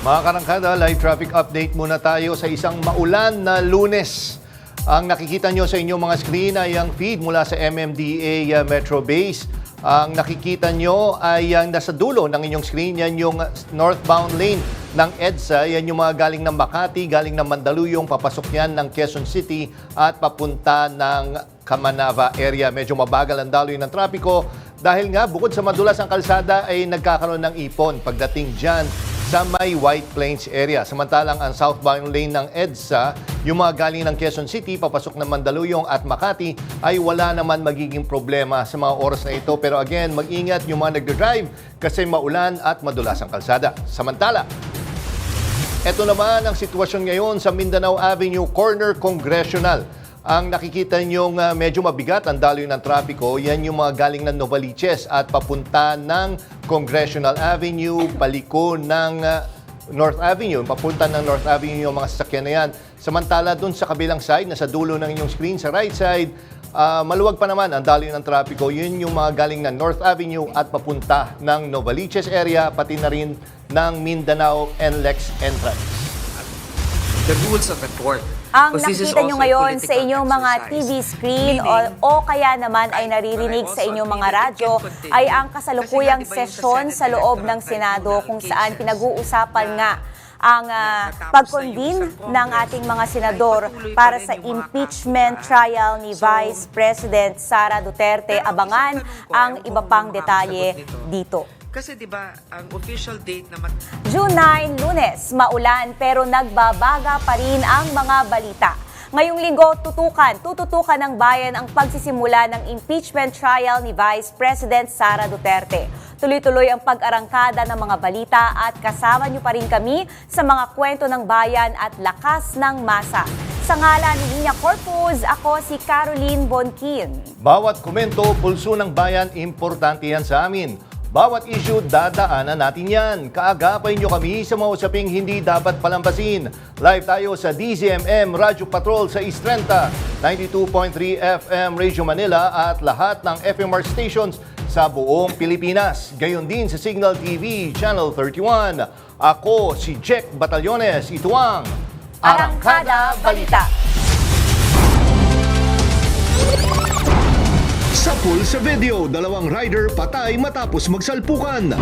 Mga karangkada, live traffic update muna tayo sa isang maulan na Lunes. Ang nakikita nyo sa inyong mga screen ay ang feed mula sa MMDA Metro Base. Ang nakikita nyo ay ang nasa dulo ng inyong screen, yan yung northbound lane ng EDSA. Yan yung mga galing ng Makati, galing ng Mandaluyong, papasok yan ng Quezon City at papunta ng Kamanava area. Medyo mabagal ang daloy ng trapiko dahil nga bukod sa madulas ang kalsada ay nagkakaroon ng ipon pagdating dyan sa may White Plains area. Samantalang ang southbound lane ng EDSA, yung mga galing ng Quezon City, papasok ng Mandaluyong at Makati, ay wala naman magiging problema sa mga oras na ito. Pero again, mag-ingat yung mga nagdadrive kasi maulan at madulas ang kalsada. Samantala, ito naman ang sitwasyon ngayon sa Mindanao Avenue Corner Congressional. Ang nakikita nyong medyo mabigat ang daloy ng trapiko, yan yung mga galing ng Novaliches at papunta ng Congressional Avenue, paliko ng North Avenue, papunta ng North Avenue yung mga sasakyan na yan. Samantala dun sa kabilang side, nasa dulo ng inyong screen, sa right side, maluwag pa naman ang daloy ng trapiko, yun yung mga galing ng North Avenue at papunta ng Novaliches area, pati na rin ng Mindanao NLEX entrance. The rules of the court. Ang nakita nyo ngayon sa inyong mga TV screen o kaya naman ay naririnig sa inyong mga radyo ay ang kasalukuyang sesyon sa loob ng Senado kung saan pinag-uusapan nga ang pag-convene ng ating mga senador para sa impeachment trial ni Vice President Sara Duterte. Abangan ang iba pang detalye dito. Kasi 'di ba, ang official date na June 9, Lunes, maulan pero nagbabaga pa rin ang mga balita. Ngayong linggo, tututukan ng bayan ang pagsisimula ng impeachment trial ni Vice President Sara Duterte. Tuloy-tuloy ang pag-arangkada ng mga balita at kasama niyo pa rin kami sa mga kwento ng bayan at lakas ng masa. Sa ngalan ni Nina Corpus, ako si Caroline Bonquin. Bawat komento, pulso ng bayan, importante yan sa amin. Bawat issue, dadaanan natin yan. Kaagapay nyo kami sa mga usaping hindi dapat palampasin. Live tayo sa DZMM Radyo Patrol sa East 30, 92.3 FM Radio Manila at lahat ng FMR stations sa buong Pilipinas. Gayon din sa Signal TV Channel 31. Ako si Jack Batallones, ito ang Arangkada Balita. Sapul sa video, dalawang rider patay matapos magsalpukan.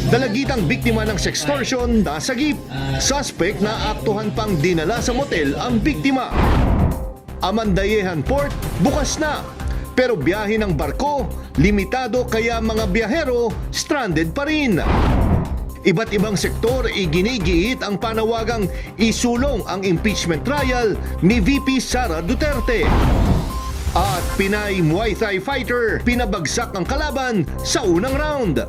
Dalagitang biktima ng sextortion, nasagip. Suspect na aktuhan pang dinala sa motel ang biktima. Amandayehan Port, bukas na. Pero biyahe ng barko, limitado kaya mga biyahero stranded pa rin. Iba't ibang sektor iginigiit ang panawagang isulong ang impeachment trial ni VP Sara Duterte. At Pinay Muay Thai fighter pinabagsak ang kalaban sa unang round.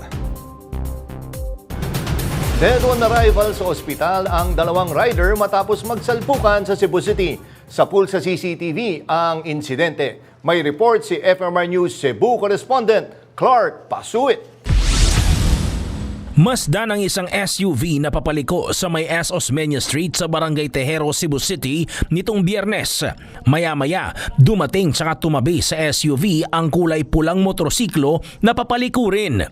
Dead on arrival sa ospital ang dalawang rider matapos magsalpukan sa Cebu City. Sa pulsa CCTV ang insidente. May report si FMR News Cebu correspondent Clark Pasuit. Masdan ang isang SUV na papaliko sa may S. Osmeña Street sa Barangay Tejero, Cebu City nitong Biyernes. Maya-maya, dumating tsaka tumabi sa SUV ang kulay pulang motorsiklo na papaliko rin.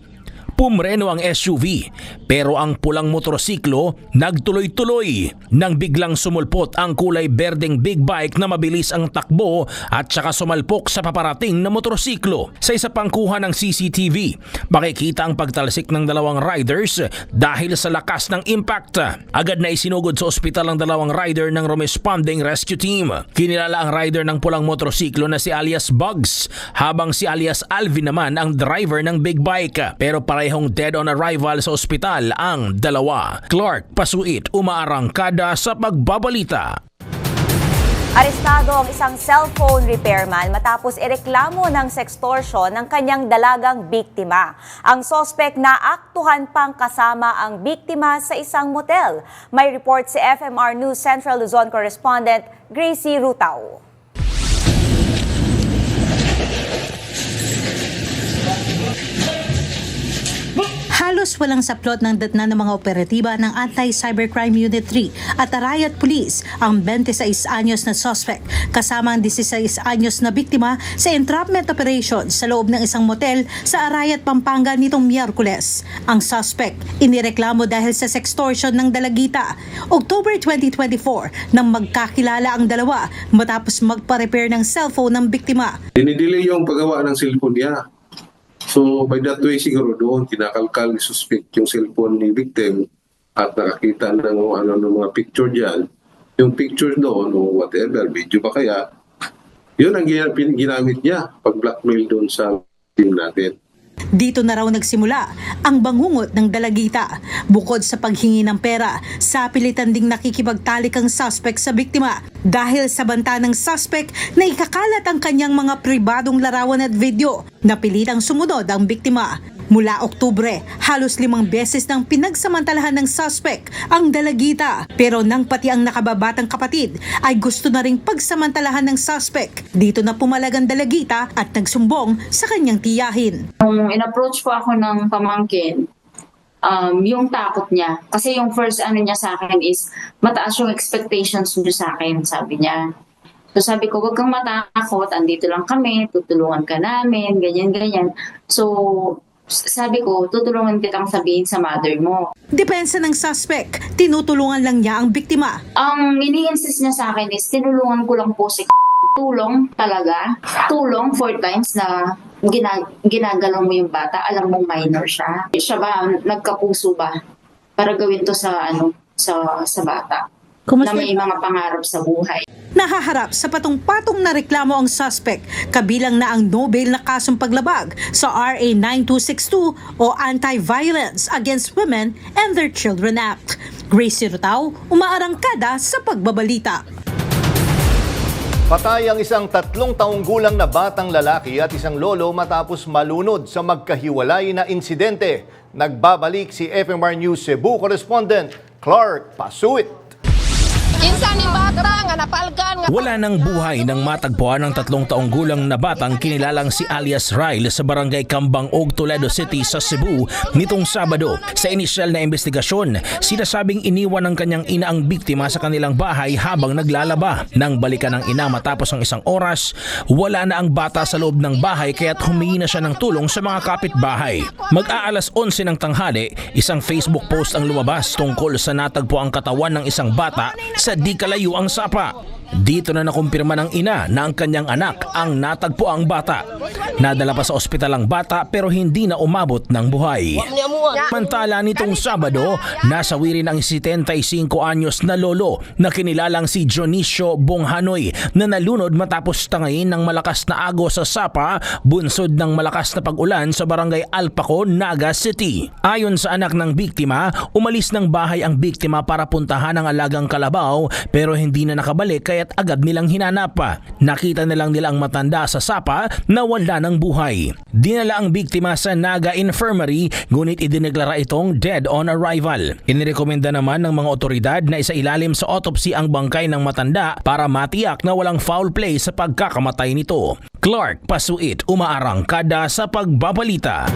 Pumreno ang SUV pero ang pulang motorsiklo nagtuloy-tuloy nang biglang sumulpot ang kulay berdeng big bike na mabilis ang takbo at saka sumalpok sa paparating na motorsiklo. Sa isa pang kuha ng CCTV, makikita ang pagtalsik ng dalawang riders dahil sa lakas ng impact. Agad na isinugod sa ospital ang dalawang rider ng responding rescue team. Kinilala ang rider ng pulang motorsiklo na si alias Bugs habang si alias Alvin naman ang driver ng big bike. Pero parehong dead on arrival sa ospital ang dalawa. Clark Pasuit, umaarangkada sa pagbabalita. Arestado ang isang cellphone repairman matapos ireklamo ng sextortion ng kanyang dalagang biktima. Ang sospek na aktuhan pang kasama ang biktima sa isang motel. May report si FMR News Central Luzon correspondent Gracie Rutao. Halos walang saplot ng datna ng mga operatiba ng Anti-Cybercrime Unit 3 at Arayat Police ang 26 anyos na suspect kasama ang 16 anyos na biktima sa entrapment operation sa loob ng isang motel sa Arayat, Pampanga nitong Miyerkules. Ang suspect inireklamo dahil sa sextortion ng dalagita. October 2024 nang magkakilala ang dalawa matapos magpa-repair ng cellphone ng biktima. Dinidelay yung paggawa ng cellphone niya. So by that way siguro doon kinakalkal ni suspect yung cellphone ni victim at nakakita ng mga picture diyan. Yung picture doon o whatever, video ba kaya, yun ang ginamit niya pag-blackmail doon sa team natin. Dito na raw nagsimula ang bangungot ng dalagita. Bukod sa paghingi ng pera, sa pilitan ding nakikipagtalik ang suspect sa biktima dahil sa banta ng suspect na ikakalat ang kanyang mga pribadong larawan at video. Napilitang sumunod ang biktima. Mula Oktubre, halos 5 beses nang pinagsamantalahan ng suspect ang dalagita. Pero nang pati ang nakababatang kapatid ay gusto na ring pagsamantalahan ng suspect, dito na pumalag ang dalagita at nagsumbong sa kanyang tiyahin. Nung in-approach ko ako ng pamangkin, yung takot niya. Kasi yung first niya sa akin is, mataas yung expectations niyo sa akin, sabi niya. So sabi ko, huwag kang matakot, andito lang kami, tutulungan ka namin, ganyan-ganyan. So sabi ko, tutulungan kitang sabihin sa mother mo. Depensa ng suspect, tinutulungan lang niya ang biktima. Ang ini-insist niya sa akin is, tinulungan ko lang po si tulong talaga. Tulong 4 times na ginagalaw mo yung bata. Alam mong minor siya. Siya ba, nagkapuso ba? Para gawin to sa sa bata. Na may mga pangarap sa buhay. Nahaharap sa patong-patong na reklamo ang suspect, kabilang na ang no-bail na kasong paglabag sa RA 9262 o Anti-Violence Against Women and Their Children Act. Gracie Rutao, umaarangkada sa pagbabalita. Patay ang isang 3 taong gulang na batang lalaki at isang lolo matapos malunod sa magkahiwalay na insidente. Nagbabalik si FMR News Cebu correspondent Clark Pasuit. Insan ni bata nga napalgan nga Wala nang buhay nang matagpuan ng 3 taong gulang na batang kinilalang si alias Ryle sa barangay Kambang-Og, Toledo City sa Cebu nitong Sabado. Sa inisyal na investigasyon, sinasabing iniwan ng kanyang ina ang biktima sa kanilang bahay habang naglalaba. Nang balikan ng ina matapos ang 1 oras, wala na ang bata sa loob ng bahay kaya't humingi na siya ng tulong sa mga kapitbahay. Mag-aalas 11 ng tanghali, isang Facebook post ang lumabas tungkol sa natagpo ang katawan ng isang bata sa di kalayo ang sapa. Dito na nakumpirma ng ina na ang kanyang anak ang natagpo ang bata. Nadala pa sa ospital ang bata pero hindi na umabot ng buhay. Mantala nitong Sabado, nasawi rin ang 75 anyos na lolo na kinilalang si Dionisio Bonghanoy na nalunod matapos tangayin ng malakas na agos sa sapa bunsod ng malakas na pag-ulan sa barangay Alpaco, Naga City. Ayon sa anak ng biktima, umalis ng bahay ang biktima para puntahan ang alagang kalabaw pero hindi na nakabalik kaya't agad nilang hinanap. Nakita na lang nila ang matanda sa sapa na wala ng buhay. Dinala ang biktima sa Naga Infirmary ngunit idineklara itong dead on arrival. Inirekomenda naman ng mga otoridad na isailalim sa autopsy ang bangkay ng matanda para matiyak na walang foul play sa pagkakamatay nito. Clark Pasuit, umaarangkada sa pagbabalita.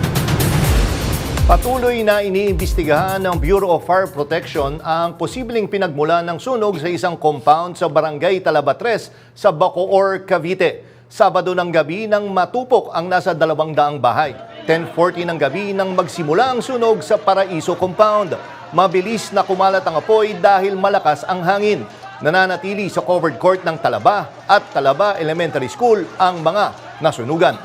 Patuloy na iniimbestigahan ng Bureau of Fire Protection ang posibleng pinagmulan ng sunog sa isang compound sa Barangay Talabatres sa Bacoor, Cavite. Sabado ng gabi nang matupok ang nasa 200 bahay. 10:40 ng gabi nang magsimula ang sunog sa Paraiso Compound. Mabilis na kumalat ang apoy dahil malakas ang hangin. Nananatili sa covered court ng Talaba at Talaba Elementary School ang mga nasunugan.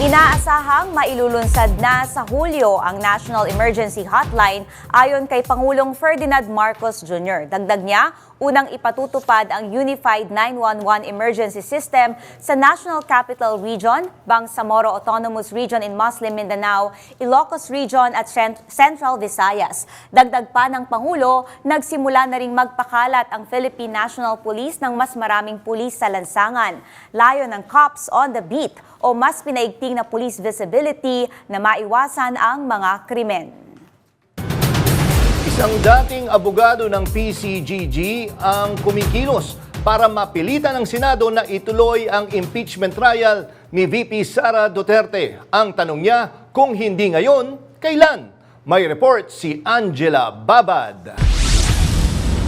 Inaasahang mailulunsad na sa Hulyo ang National Emergency Hotline ayon kay Pangulong Ferdinand Marcos Jr. Dagdag niya, unang ipatutupad ang Unified 911 Emergency System sa National Capital Region, Bangsamoro Autonomous Region in Muslim Mindanao, Ilocos Region at Central Visayas. Dagdag pa ng Pangulo, nagsimula na ring magpakalat ang Philippine National Police ng mas maraming pulis sa lansangan. Layo ng Cops on the Beat o mas pinaigting na police visibility na maiwasan ang mga krimen. Isang dating abogado ng PCGG ang kumikilos para mapilitan ng Senado na ituloy ang impeachment trial ni VP Sara Duterte. Ang tanong niya, Kung hindi ngayon, kailan? May report si Angela Babad.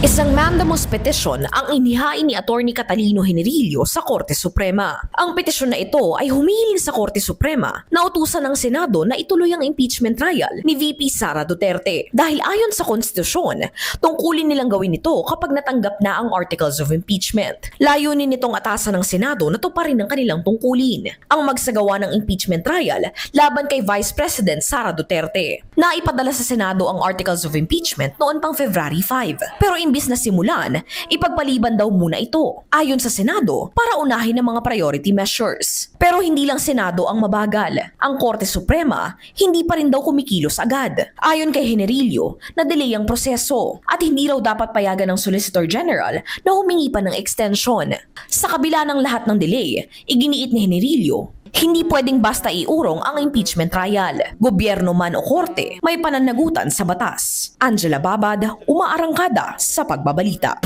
Isang mandamus petition ang inihain ni Atty. Catalino Generillo sa Korte Suprema. Ang petisyon na ito ay humihiling sa Korte Suprema na utusan ng Senado na ituloy ang impeachment trial ni VP Sara Duterte. Dahil ayon sa konstitusyon, tungkulin nilang gawin ito kapag natanggap na ang Articles of Impeachment. Layunin nitong atasan ng Senado na tuparin ang kanilang tungkulin. Ang magsagawa ng impeachment trial laban kay Vice President Sara Duterte. Naipadala sa Senado ang Articles of Impeachment noon pang February 5. Pero imbis na simulan, ipagpaliban daw muna ito, ayon sa Senado, para unahin ang mga priority measures. Pero hindi lang Senado ang mabagal. Ang Korte Suprema, hindi pa rin daw kumikilos agad. Ayon kay Generillo, na-delay ang proseso at hindi raw dapat payagan ng Solicitor General na humingi pa ng extension. Sa kabila ng lahat ng delay, iginiit ni Generillo, hindi pwedeng basta iurong ang impeachment trial. Gobyerno man o korte, may pananagutan sa batas. Angela Babad, umaarangkada sa pagbabalita.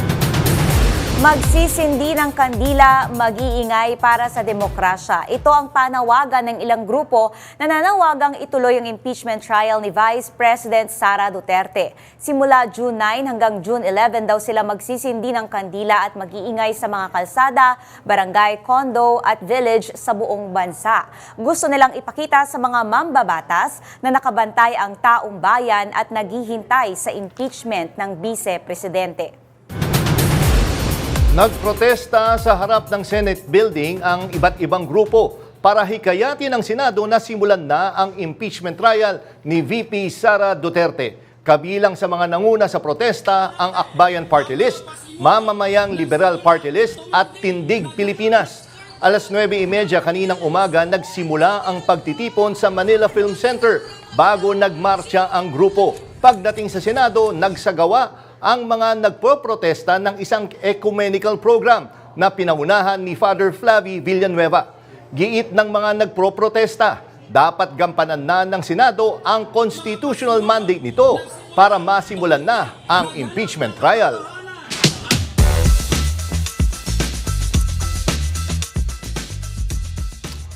Magsisindi ng kandila, mag-iingay para sa demokrasya. Ito ang panawagan ng ilang grupo na nanawagang ituloy ang impeachment trial ni Vice President Sara Duterte. Simula June 9 hanggang June 11 daw sila magsisindi ng kandila at mag-iingay sa mga kalsada, barangay, kondo at village sa buong bansa. Gusto nilang ipakita sa mga mambabatas na nakabantay ang taong bayan at naghihintay sa impeachment ng Vice Presidente. Nagprotesta sa harap ng Senate building ang iba't ibang grupo para hikayatin ang Senado na simulan na ang impeachment trial ni VP Sara Duterte. Kabilang sa mga nanguna sa protesta ang Akbayan Party List, Mamamayang Liberal Party List at Tindig Pilipinas. Alas 9:30 kaninang umaga nagsimula ang pagtitipon sa Manila Film Center bago nagmarcha ang grupo. Pagdating sa Senado, nagsagawa ang mga nagpoprotesta ng isang ecumenical program na pinaunahan ni Father Flavie Villanueva. Giit ng mga nagpoprotesta, dapat gampanan na ng Senado ang constitutional mandate nito para masimulan na ang impeachment trial.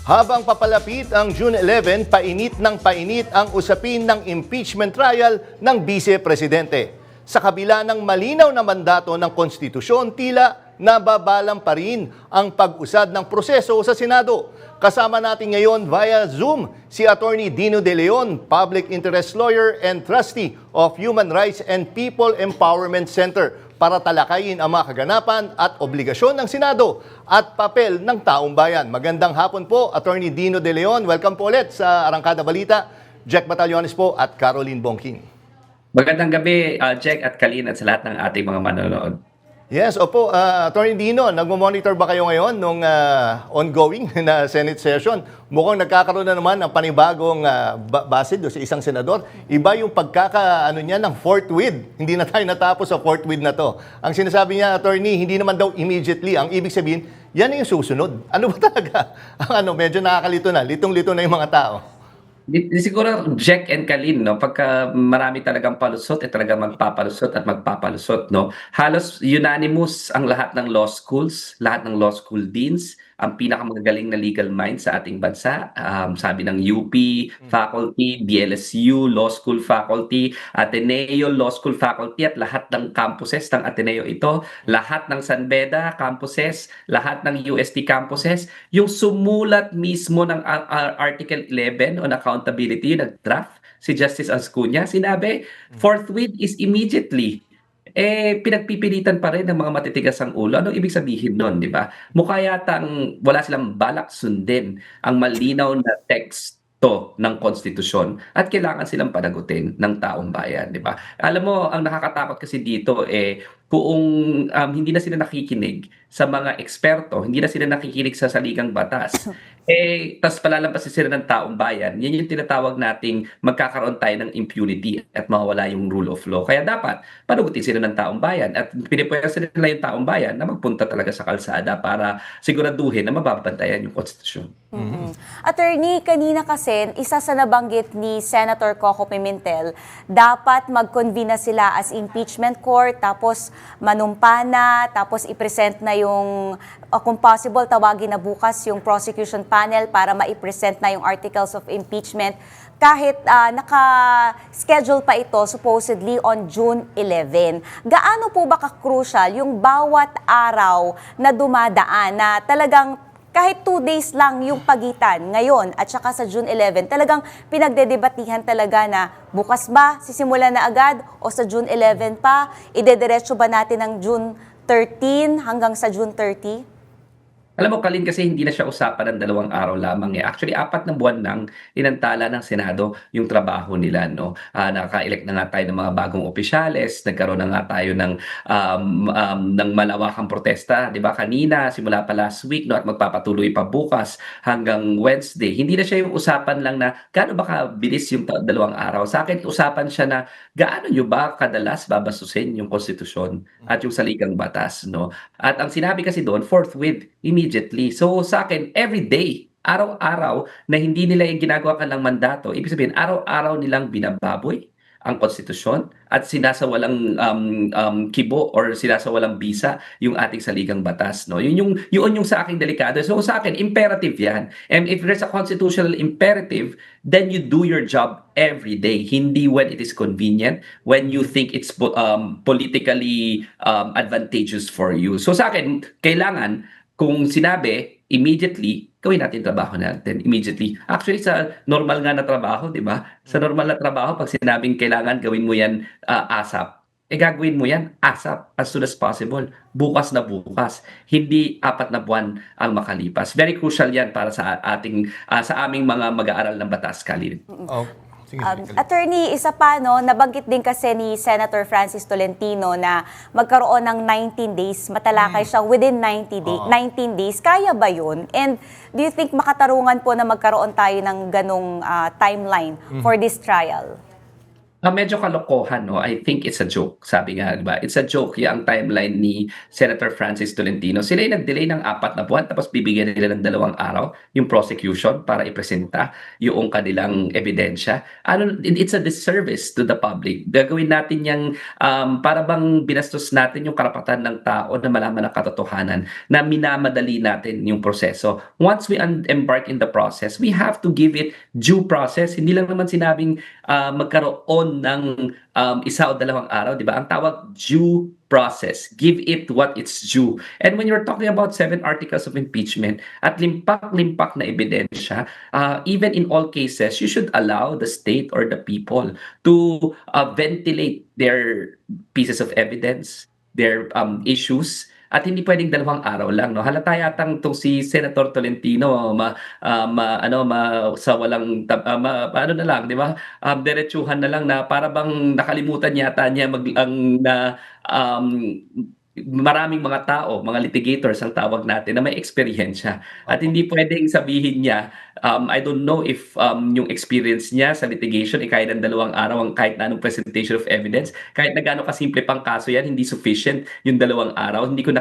Habang papalapit ang June 11, painit ng painit ang usapin ng impeachment trial ng Vice Presidente. Sa kabila ng malinaw na mandato ng konstitusyon, tila nababalang pa rin ang pag-usad ng proseso sa Senado. Kasama natin ngayon via Zoom si Atty. Dino De Leon, Public Interest Lawyer and Trustee of Human Rights and People Empowerment Center para talakayin ang mga kaganapan at obligasyon ng Senado at papel ng taong bayan. Magandang hapon po, Atty. Dino De Leon. Welcome po ulit sa Arangkada Balita. Jack Batallones po at Caroline Bongking. Magandang gabi, Jack at Kalin at sa lahat ng ating mga manonood. Yes, opo. Atty. Dino, nagmo-monitor ba kayo ngayon nung ongoing na Senate session? Mukhang nagkakaroon na naman ng panibagong base do sa isang senador. Iba yung niya ng fourth with. Hindi na tayo natapos sa fourth with na to. Ang sinasabi niya, attorney, hindi naman daw immediately. Ang ibig sabihin, yan yung susunod. Ano ba talaga? Medyo nakakalito na. Litong-lito na yung mga tao. Siguro Jack and Kalin, no, pagka marami talagang palusot, talagang magpapalusot at magpapalusot, no. Halos unanimous ang lahat ng law schools, lahat ng law school deans, ang pinakamagagaling na legal mind sa ating bansa. Sabi ng UP faculty, DLSU Law School faculty, Ateneo Law School faculty at lahat ng campuses ng Ateneo ito, lahat ng San Beda campuses, lahat ng UST campuses, yung sumulat mismo ng Article 11 on accountability, nag-draft si Justice Ascuna, sinabi, forthwith is immediately. Pinagpipilitan pa rin ng mga matitigas ang ulo. Anong ibig sabihin nun, di ba? Mukha yatang wala silang balak sundin ang malinaw na teksto ng konstitusyon at kailangan silang panagutin ng taong bayan, di ba? Alam mo, ang nakakatakot kasi dito kung hindi na sila nakikinig sa mga eksperto, hindi na sila nakikinig sa saligang batas, tas palalampasin sila ng taong bayan, yan yung tinatawag nating magkakaroon tayo ng impunity at mawawala yung rule of law. Kaya dapat panugutin sila ng taong bayan at pinipwersa nila yung taong bayan na magpunta talaga sa kalsada para siguraduhin na mababantayan yung konstitusyon. Attorney, kanina kasi, isa sa nabanggit ni Senator Coco Pimentel, dapat mag-convene na sila as impeachment court, tapos manumpa na, tapos i-present na yung, kung possible, tawagin na bukas yung prosecution panel para ma-present na yung articles of impeachment. Kahit naka-schedule pa ito supposedly on June 11. Gaano po ba ka-crucial yung bawat araw na dumadaan na talagang kahit 2 days lang yung pagitan ngayon at saka sa June 11, talagang pinagdedebatihan talaga na bukas ba sisimulan na agad o sa June 11 pa, idediretso ba natin ng June 13 hanggang sa June 30? Alam mo, Kalin, kasi hindi na siya usapan ng 2 araw lamang eh. Actually, 4 na buwan nang inantala ng Senado yung trabaho nila, no? Nakaka-elect na nga tayo ng mga bagong opisyales, nagkaroon na nga tayo ng malawakang protesta, di ba? Kanina, simula pa last week, no? At magpapatuloy pa bukas hanggang Wednesday. Hindi na siya yung usapan lang na gaano ba kabilis yung 2 araw. Sa akin, usapan siya na gaano nyo ba kadalas babasusin yung konstitusyon at yung saligang batas, no? At ang sinabi kasi doon, forthwith, immediately. So sa akin, every day, araw-araw na hindi nila yung ginagawa kanilang mandato, ibig sabihin, araw-araw nilang binababoy ang konstitusyon at sinasawalang kibo or sinasawalang bisa yung ating saligang batas, no? Yun yung sa akin delikado. So sa akin, imperative yan. And if there's a constitutional imperative, then you do your job every day. Hindi when it is convenient, when you think it's politically advantageous for you. So sa akin, kailangan kung sinabi, immediately, gawin natin trabaho natin immediately. Actually, sa normal nga na trabaho, di ba? Sa normal na trabaho, pag sinabing kailangan gawin mo yan ASAP, gagawin mo yan ASAP, as soon as possible. Bukas na bukas. Hindi 4 na buwan ang makalipas. Very crucial yan para sa aming mga mag-aaral ng batas, Kalin. Oh. Attorney, isa pa, no, nabanggit din kasi ni Senator Francis Tolentino na magkaroon ng 19 days, matalakay siya within 19 days. Kaya ba yun? And do you think makatarungan po na magkaroon tayo ng ganong timeline for this trial? Medyo kalokohan, no? I think it's a joke. Sabi nga, di ba? It's a joke yung timeline ni Senator Francis Tolentino. Sila yung nag-delay ng 4 na buwan tapos bibigyan nila ng 2 araw yung prosecution para ipresenta yung kanilang ebidensya. It's a disservice to the public. Gagawin natin yung para bang binastos natin yung karapatan ng tao na malaman ang katotohanan, na minamadali natin yung proseso. Once we embark in the process, we have to give it due process. Hindi lang naman sinabing magkaroon ng 1 o 2 araw, di ba? Ang tawag due process. Give it what it's due. And when you're talking about 7 articles of impeachment at limpak-limpak na ebidensya, even in all cases, you should allow the state or the people to ventilate their pieces of evidence, their issues, at hindi pwedeng 2 araw lang, no? Halata yatang tong si Senator Tolentino sa walang ano na lang, di ba? Diretsuhan na lang na para bang nakalimutan yata niya maraming mga tao, mga litigators ang tawag natin na may eksperyensya. At hindi pwedeng sabihin niya, I don't know if yung experience niya sa litigation kahit ng 2 araw ang kahit na anong presentation of evidence, kahit na gaano kasimple pang kaso yan, hindi sufficient yung 2 araw. Hindi ko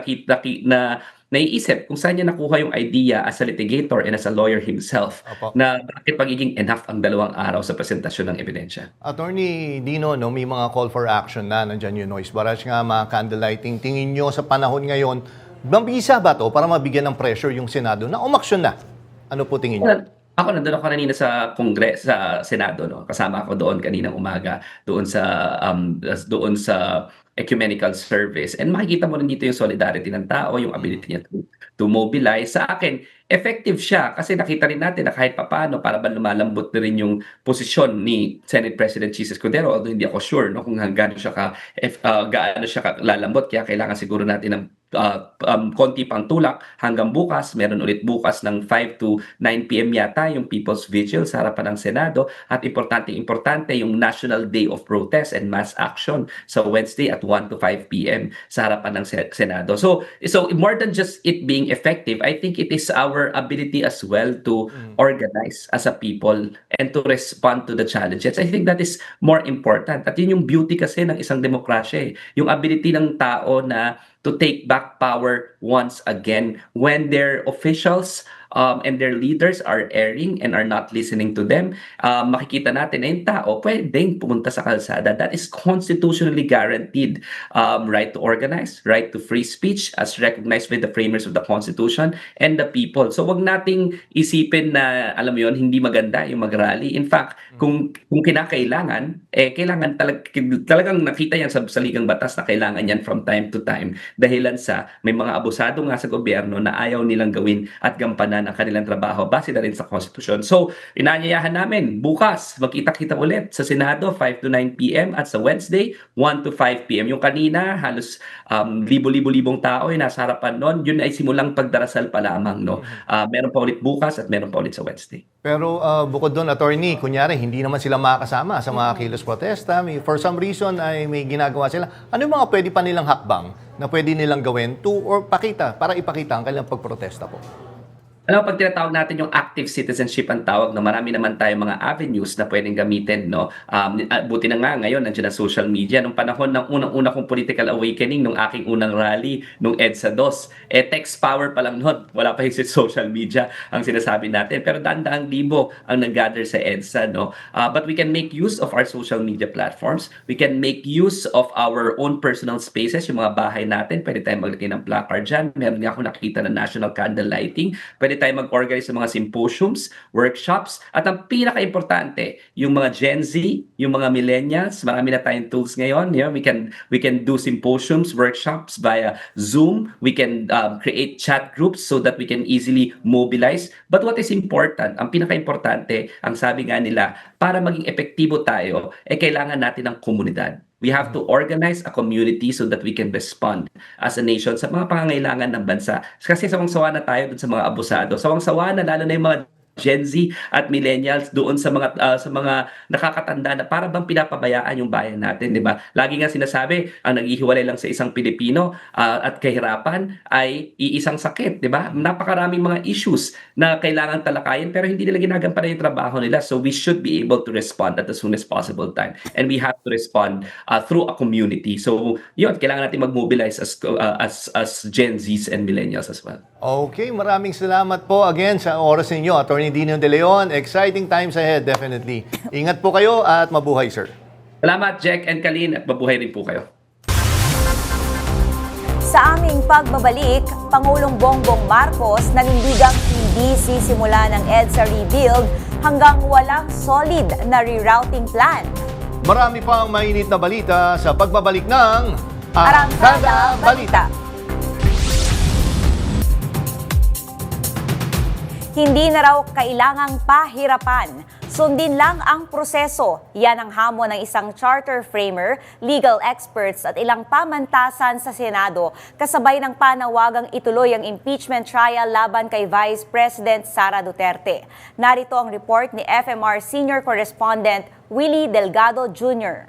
naiisip kung saan niya nakuha yung idea as a litigator and as a lawyer himself na bakit magiging enough ang 2 araw sa presentasyon ng ebidensya. Attorney Dino, no, may mga call for action na nandyan yung noise barrage nga, mga candlelighting. Tingin nyo sa panahon ngayon, mabisa ba to para mabigyan ng pressure yung Senado na umaksyon na? Ano po tingin nyo? Ako nandun ako kanina sa sa Senado, no. Kasama ako doon kaninang umaga doon sa ecumenical service, and makikita mo rin dito yung solidarity ng tao, yung ability niya to mobilize. Sa akin, effective siya kasi nakita rin natin na kahit papaano para ba lumalambot na rin yung posisyon ni Senate President Jesus Escudero, although hindi ako sure, no, kung gaano siya lalambot, kaya kailangan siguro natin ng konti pang tulak hanggang bukas. Meron ulit bukas ng 5 to 9 p.m. yata yung People's Vigil sa harapan ng Senado, at importante yung National Day of Protest and Mass Action sa Wednesday at 1 to 5 p.m. sa harapan ng Senado. So more than just it being effective, I think it is our ability as well to organize as a people and to respond to the challenges. I think that is more important. At yun yung beauty kasi ng isang demokrasya, yung ability ng tao na to take back power once again when their officials and their leaders are erring and are not listening to them, makikita natin na yung tao pwedeng pumunta sa kalsada. That is constitutionally guaranteed. Right to organize, right to free speech as recognized by the framers of the Constitution and the people. So wag nating isipin na, alam mo yun, hindi maganda yung mag-rally. In fact, kung kinakailangan, kailangan talagang nakita yan sa saligang batas na kailangan yan from time to time. Dahilan sa may mga abusado nga sa gobyerno na ayaw nilang gawin at gampanan ang kanilang trabaho base na rin sa Constitution. So, inaanyayahan namin bukas, magkita-kita ulit sa Senado 5 to 9 p.m. at sa Wednesday 1 to 5 p.m. Yung kanina, halos libo-libong tao ay nasa harapan nun. Yun ay simulang pagdarasal pa lamang. No? Meron pa ulit bukas at meron pa ulit sa Wednesday. Pero bukod doon, attorney, kunyari, hindi naman sila makakasama sa mga kilos protesta. For some reason ay may ginagawa sila. Ano yung mga pwede pa nilang hakbang na pwede nilang gawin para ipakita ang kanilang pagprotesta po? Alam mo, pag tinatawag natin yung active citizenship ang tawag, no, marami naman tayong mga avenues na pwedeng gamitin. No? Buti na nga ngayon, nandiyan na social media. Nung panahon ng unang-una kong political awakening, nung aking unang rally, nung EDSA 2, text power pa lang noon. Wala pa yung social media ang sinasabi natin. Pero daan-daang libo ang nag-gather sa EDSA. No? But we can make use of our social media platforms. We can make use of our own personal spaces, yung mga bahay natin. Pwede tayong maglagay ng placard dyan. Meron nga ako nakikita na national candle lighting. Pwede tayo mag-organize ng mga symposiums, workshops, at ang pinaka-importante, yung mga Gen Z, yung mga millennials, marami na tayong tools ngayon. You know, we can do symposiums, workshops via Zoom. We can create chat groups so that we can easily mobilize. But what is important, ang pinaka-importante, ang sabi nga nila, para maging epektibo tayo, kailangan natin ng komunidad. We have to organize a community so that we can respond as a nation sa mga pangangailangan ng bansa. Kasi sawang-sawa na tayo dun sa mga abusado. Sawang-sawa na lalo na yung mga Gen Z at millennials doon sa mga nakakatanda na para bang pinapabayaan yung bayan natin, di ba? Lagi nga sinasabi, ang naghihiwalay lang sa isang Pilipino at kahirapan ay iisang sakit, di ba? Napakaraming mga issues na kailangan talakayin pero hindi nila ginagampanan yung trabaho nila. So we should be able to respond at the soonest possible time. And we have to respond through a community. So yun, kailangan natin mag-mobilize as Gen Zs and millennials as well. Okay, maraming salamat po again sa oras ninyo, Attorney Dino De Leon. Exciting times ahead, definitely. Ingat po kayo at mabuhay, sir. Salamat, Jack and Kalin, at mabuhay rin po kayo. Sa aming pagbabalik, Pangulong Bongbong Marcos nanindigang hindi sisimula ng EDSA rebuild hanggang walang solid na rerouting plan. Marami pang mainit na balita sa pagbabalik ng Arangkada Balita. Hindi na raw kailangang pahirapan. Sundin lang ang proseso. Yan ang hamon ng isang charter framer, legal experts at ilang pamantasan sa Senado kasabay ng panawagang ituloy ang impeachment trial laban kay Vice President Sara Duterte. Narito ang report ni FMR Senior Correspondent Willie Delgado Jr.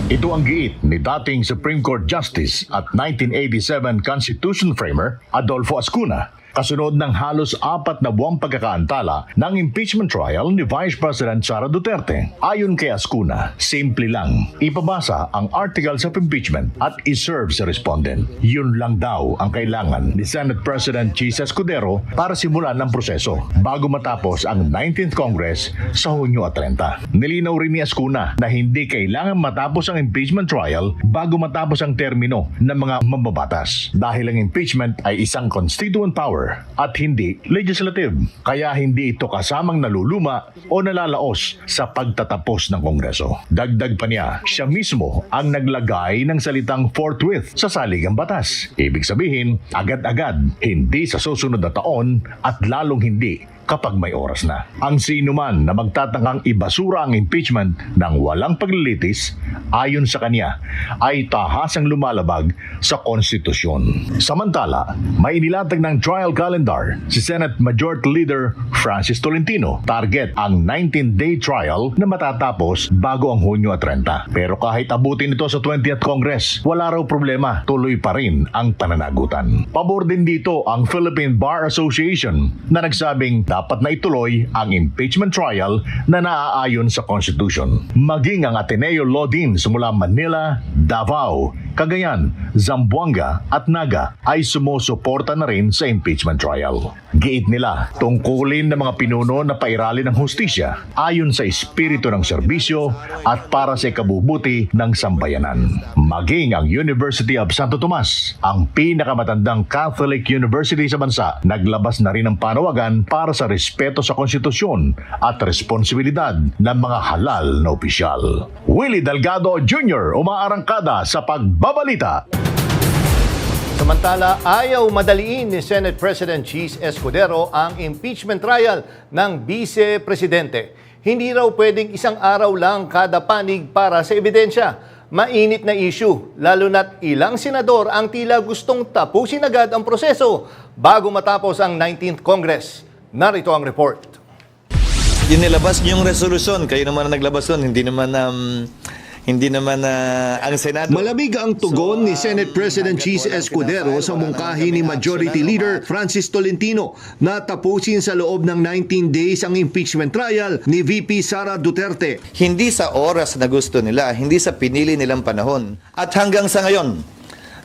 Ito ang giit ni dating Supreme Court Justice at 1987 Constitution framer Adolfo Ascuna kasunod ng halos 4 na buwang pagkakaantala ng impeachment trial ni Vice President Sara Duterte. Ayon kay Ascuna, simple lang, ipabasa ang articles of impeachment at iserve sa respondent. Yun lang daw ang kailangan ni Senate President Chis Escudero para simulan ng proseso bago matapos ang 19th Congress sa Hunyo 30. Nilinaw rin ni Ascuna na hindi kailangan matapos ang impeachment trial bago matapos ang termino ng mga mambabatas dahil ang impeachment ay isang constituent power at hindi legislative. Kaya hindi ito kasamang naluluma o nalalaos sa pagtatapos ng Kongreso. Dagdag pa niya, siya mismo ang naglagay ng salitang forthwith sa saligang batas. Ibig sabihin, agad-agad, hindi sa susunod na taon at lalong hindi kapag may oras na. Ang sino man na magtatangkang ibasura ang impeachment ng walang paglilitis, ayon sa kanya, ay tahasang lumalabag sa konstitusyon. Samantala, may inilatag ng trial calendar si Senate Majority Leader Francis Tolentino. Target ang 19-day trial na matatapos bago ang Hunyo 30. Pero kahit abutin ito sa 20th Congress, wala raw problema. Tuloy pa rin ang pananagutan. Pabor din dito ang Philippine Bar Association na nagsabing dapat na ituloy ang impeachment trial na naaayon sa Constitution. Maging ang Ateneo Law Deans mula Manila, Davao, Cagayan, Zamboanga at Naga ay sumusuporta na rin sa impeachment trial. Giit nila, tungkulin ng mga pinuno na pairali ng hustisya ayon sa espiritu ng serbisyo at para sa ikabubuti ng sambayanan. Maging ang University of Santo Tomas, ang pinakamatandang Catholic University sa bansa, naglabas na rin ng panawagan para sa respeto sa konstitusyon at responsibilidad ng mga halal na opisyal. Willie Delgado Jr. umaarangkada sa pagbabalita. Samantala, ayaw madaliin ni Senate President Cheese Escudero ang impeachment trial ng Vice Presidente. Hindi raw pwedeng isang araw lang kada panig para sa ebidensya. Mainit na issue, lalo na't ilang senador ang tila gustong tapusin agad ang proseso bago matapos ang 19th Congress. Narito ang report. Yung nilabas niyong resolusyon, kayo naman ang naglabas nun, hindi naman ang Senado. Malamig ang tugon ni Senate President Cheese Escudero sa mungkahi ni Majority Leader Francis Tolentino na tapusin sa loob ng 19 days ang impeachment trial ni VP Sara Duterte. Hindi sa oras na gusto nila, hindi sa pinili nilang panahon. At hanggang sa ngayon,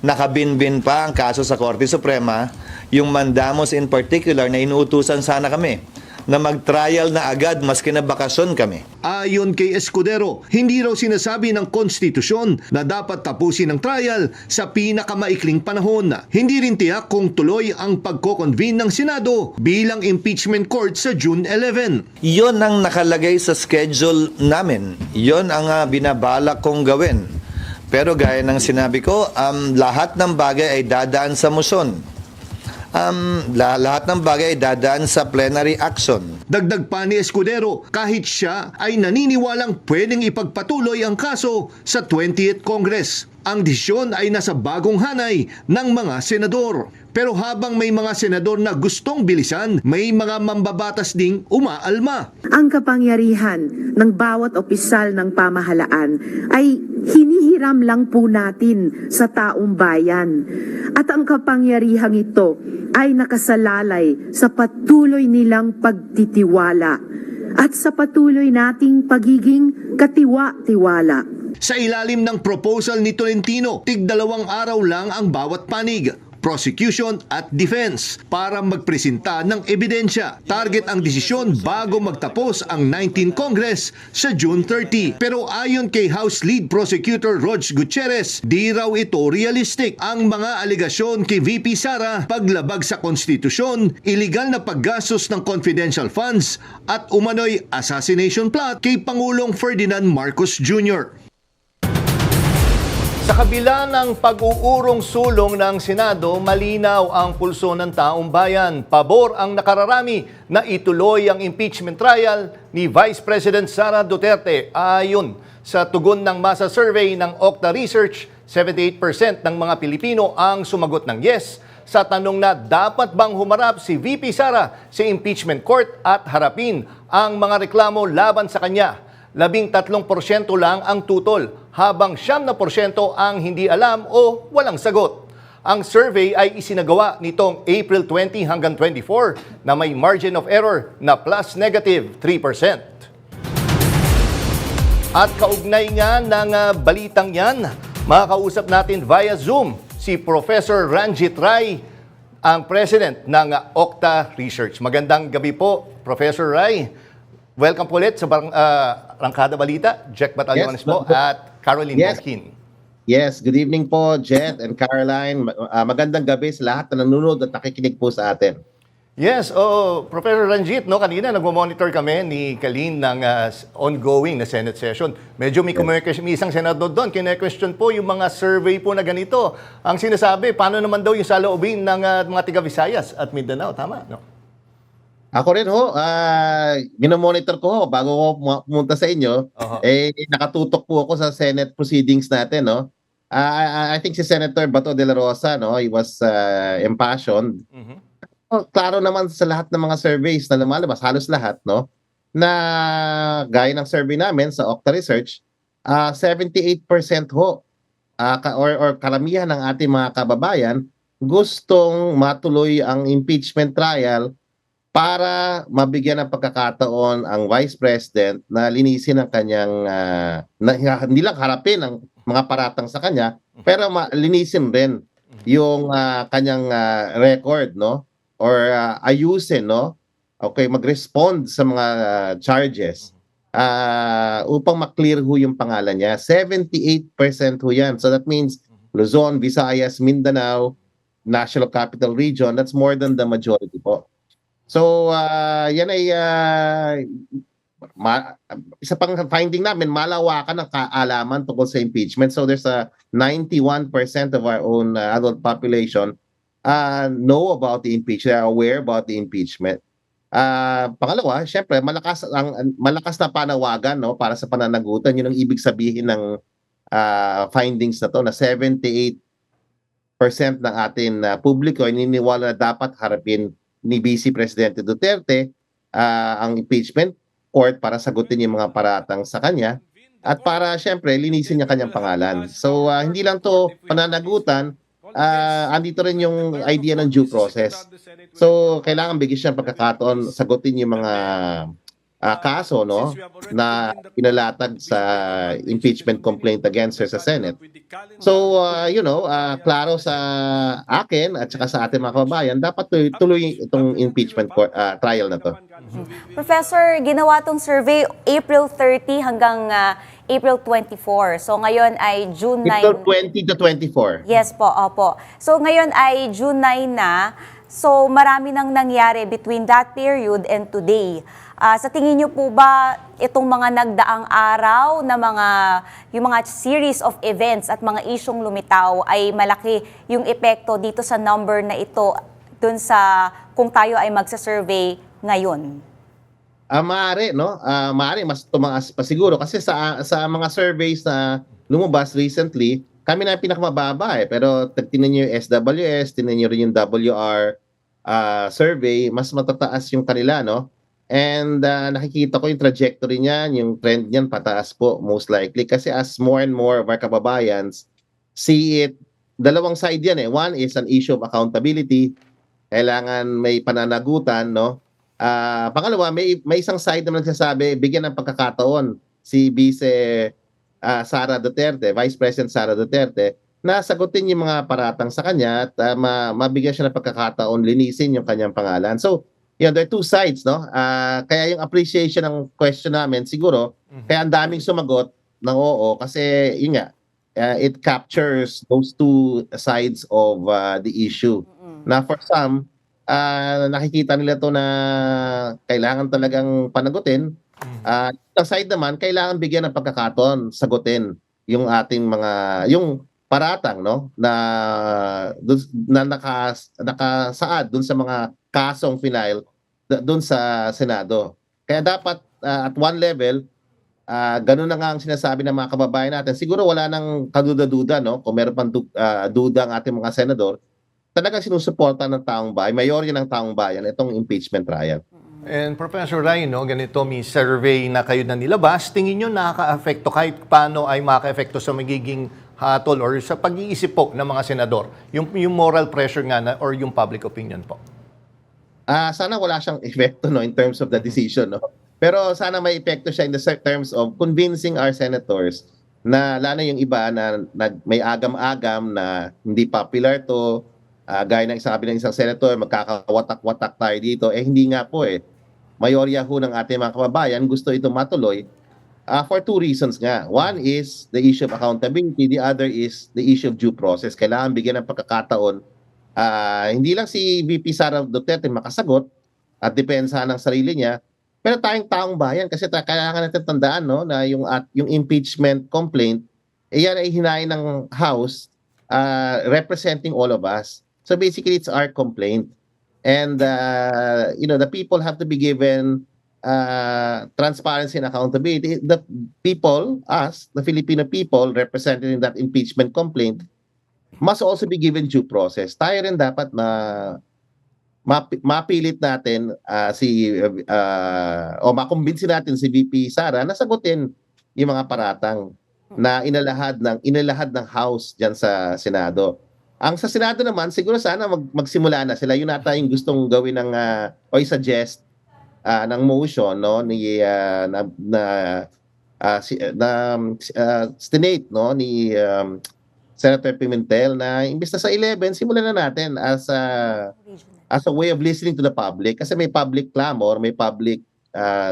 nakabinbin pa ang kaso sa Korte Suprema, yung mandamos in particular na inuutusan sana kami na mag-trial na agad maski na bakasyon kami. Ayon kay Escudero, hindi raw sinasabi ng konstitusyon na dapat tapusin ang trial sa pinakamaikling panahon. Hindi rin tiyak kung tuloy ang pagko-convene ng Senado bilang impeachment court sa June 11. Yon ang nakalagay sa schedule namin. Yon ang binabalak kong gawin. Pero gaya ng sinabi ko, lahat ng bagay ay dadaan sa motion. Lahat ng bagay dadaan sa plenary action. Dagdag pa ni Escudero, kahit siya ay naniniwalang pwedeng ipagpatuloy ang kaso sa 20th Congress. Ang desisyon ay nasa bagong hanay ng mga senador. Pero habang may mga senador na gustong bilisan, may mga mambabatas ding umaalma. Ang kapangyarihan ng bawat opisyal ng pamahalaan ay hinihiram lang po natin sa taong bayan. At ang kapangyarihang ito ay nakasalalay sa patuloy nilang pagtitiwala at sa patuloy nating pagiging katiwa-tiwala. Sa ilalim ng proposal ni Tolentino, tig-2 araw lang ang bawat panig, prosecution at defense, para magpresenta ng ebidensya. Target ang desisyon bago magtapos ang 19th Congress sa June 30. Pero ayon kay House Lead Prosecutor Rog Gutierrez, di raw ito realistic. Ang mga alegasyon kay VP Sara, paglabag sa konstitusyon, iligal na paggastos ng confidential funds at umano'y assassination plot kay Pangulong Ferdinand Marcos Jr. Sa kabila ng pag-uurong sulong ng Senado, malinaw ang pulso ng taong bayan. Pabor ang nakararami na ituloy ang impeachment trial ni Vice President Sara Duterte. Ayon sa tugon ng masa survey ng Okta Research, 78% ng mga Pilipino ang sumagot ng yes sa tanong na dapat bang humarap si VP Sara sa impeachment court at harapin ang mga reklamo laban sa kanya. 13% lang ang tutol, habang 9% ang hindi alam o walang sagot. Ang survey ay isinagawa nitong April 20 hanggang 24 na may margin of error na plus-negative 3%. At kaugnay nga ng balitang yan, makakausap natin via Zoom si Professor Ranjit Rai, ang president ng Okta Research. Magandang gabi po, Professor Rai. Welcome po ulit sa Rangkada Balita. Jack Batallones po at Caroline Boskin. Yes, good evening po, Jet and Caroline. Magandang gabi sa lahat na nanonood at nakikinig po sa atin. Yes, Professor Ranjit, kanina nagmo-monitor kami ni Kalin ng ongoing na Senate session. Medyo may isang senador doon, kine-question po yung mga survey po na ganito. Ang sinasabi, paano naman daw yung saloobin ng mga taga-Visayas at Mindanao? Tama, no? Ako rin minomonitor ko bago ko pumunta sa inyo. Nakatutok po ako sa Senate proceedings natin, no? I think si Senator Bato de la Rosa, no, he was impassioned. Klaro naman sa lahat ng mga surveys na lumalabas, halos lahat, no, na gaya ng survey namin sa Okta Research, 78% or karamihan ng ating mga kababayan gustong matuloy ang impeachment trial para mabigyan ng pagkakataon ang Vice President na linisin ang kanyang, hindi lang harapin ang mga paratang sa kanya, pero linisin rin yung kanyang record, no? Or ayusin, no? Okay, mag-respond sa mga charges upang maklear ho yung pangalan niya. 78% ho yan. So that means Luzon, Visayas, Mindanao, National Capital Region, that's more than the majority po. So, yan ay isa pang finding namin, malawakan ang kaalaman tungkol sa impeachment. So, there's a 91% of our own adult population know about the impeachment, are aware about the impeachment. Pangalawa, syempre, malakas na panawagan, no, para sa pananagutan. Yun ang ibig sabihin ng findings na to, na 78% ng ating publiko ay niniwala na dapat harapin ni Vice Presidente Duterte ang impeachment court para sagutin yung mga paratang sa kanya at para syempre linisin niya kanyang pangalan. So hindi lang to pananagutan, andito rin yung idea ng due process. So kailangan bigyan siya ng pagkakataon sagutin yung mga kaso, no, na pinalatag sa impeachment complaint against her sa Senate. So, klaro sa akin at saka sa ating mga kababayan, dapat tuloy itong impeachment trial na to. Professor, ginawa tong survey April 30 hanggang April 24. So ngayon ay June 9. April 20 to 24. Yes po, opo. So ngayon ay June 9 na. So marami nang nangyari between that period and today. Sa tingin niyo po ba itong mga nagdaang araw na yung mga series of events at mga isyong lumitaw ay malaki yung epekto dito sa number na ito dun sa kung tayo ay magsa-survey ngayon? Maaari, no? Maaari mas tumaas pa siguro kasi sa mga surveys na lumabas recently, kami na yung pinakamababa pero tingnan niyo yung SWS, tingnan niyo rin yung WR survey, mas matataas yung kanila, no? And nakikita ko yung trajectory niyan, yung trend niyan pataas po most likely kasi as more and more of our kababayans see it, dalawang side yan eh. One is an issue of accountability, kailangan may pananagutan, no? Pangalawa, may isang side na nagsasabi, bigyan ng pagkakataon si Vice Sara Duterte, Vice President Sara Duterte, na sagutin yung mga paratang sa kanya at mabigyan siya ng pagkakataon linisin yung kanyang pangalan. So, there are two sides, no? Kaya yung appreciation ng question namin, siguro, kaya ang daming sumagot ng oo kasi yun nga, it captures those two sides of the issue. Na for some, nakikita nila to na kailangan talagang panagutin. Ang side naman, kailangan bigyan ng pagkakataon, sagutin yung ating yung paratang, no, na nakasaad dun sa mga kasong final doon sa Senado. Kaya dapat at one level, ganun na nga ang sinasabi ng mga kababayan natin. Siguro wala nang kaduda-duda, no? Kung meron pang duda ang ating mga senador, talagang sinusuporta ng taong bayan, mayorya ng taong bayan, itong impeachment trial. And Professor Ryan, no, ganito, may survey na kayo na nilabas, tingin nyo nakaka-apekto kahit paano ay makaka-apekto sa magiging hatol or sa pag-iisip po ng mga senador, yung moral pressure nga or yung public opinion po? Sana wala siyang epekto, no, in terms of the decision, no. Pero sana may epekto siya in the terms of convincing our senators na lalo yung iba na may agam-agam na hindi popular to, gaya ng sabi ng isang senator, magkakawatak-watak tayo dito. Hindi nga po eh. Mayorya ho ng ating mga kababayan gusto ito matuloy for two reasons nga. One is the issue of accountability, the other is the issue of due process. Kailangan bigyan ng pagkakataon hindi lang si VP Sara Duterte makasagot at depensahan ng sarili niya, pero tayong taong bayan kasi kailangan natin tandaan, no, na yung impeachment complaint yan ay hinain ng House representing all of us. So basically it's our complaint and the people have to be given transparency and accountability. The people, us, the Filipino people represented in that impeachment complaint must also be given due process. Tayo rin dapat mapilit natin o makumbinsi natin si VP Sara na sagutin yung mga paratang na inilahad ng House diyan sa Senado. Ang sa Senado naman, siguro sana magsimula na sila. Yun ata yung gustong gawin ng o i-suggest ng motion no ni Senate no ni Senator Pimentel na imbes na sa 11 simulan na natin as a way of listening to the public kasi may public clamor, may public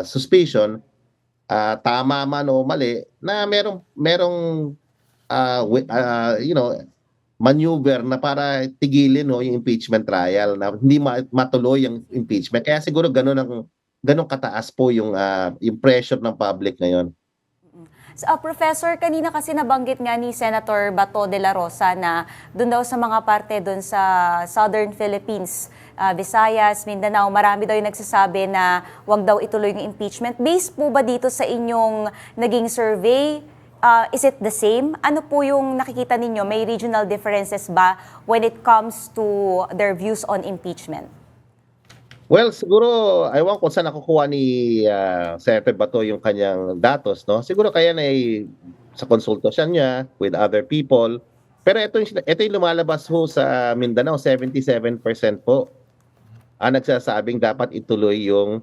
suspicion, tama man o mali na merong maneuver na para tigilin yung impeachment trial na hindi matuloy yung impeachment. Kaya siguro ganun kataas po yung pressure ng public ngayon. Professor, kanina kasi nabanggit nga ni Senator Bato de la Rosa na doon daw sa mga parte doon sa Southern Philippines, Visayas, Mindanao, marami daw yung nagsasabi na wag daw ituloy yung impeachment. Based po ba dito sa inyong naging survey? Is it the same? Ano po yung nakikita ninyo? May regional differences ba when it comes to their views on impeachment? Well, siguro, ewan ko saan nakukuha ni Senator Bato yung kanyang datos, no? Siguro kaya na sa konsultasyon niya with other people. Pero ito yung lumalabas ho sa Mindanao, 77% po ang nagsasabing dapat ituloy yung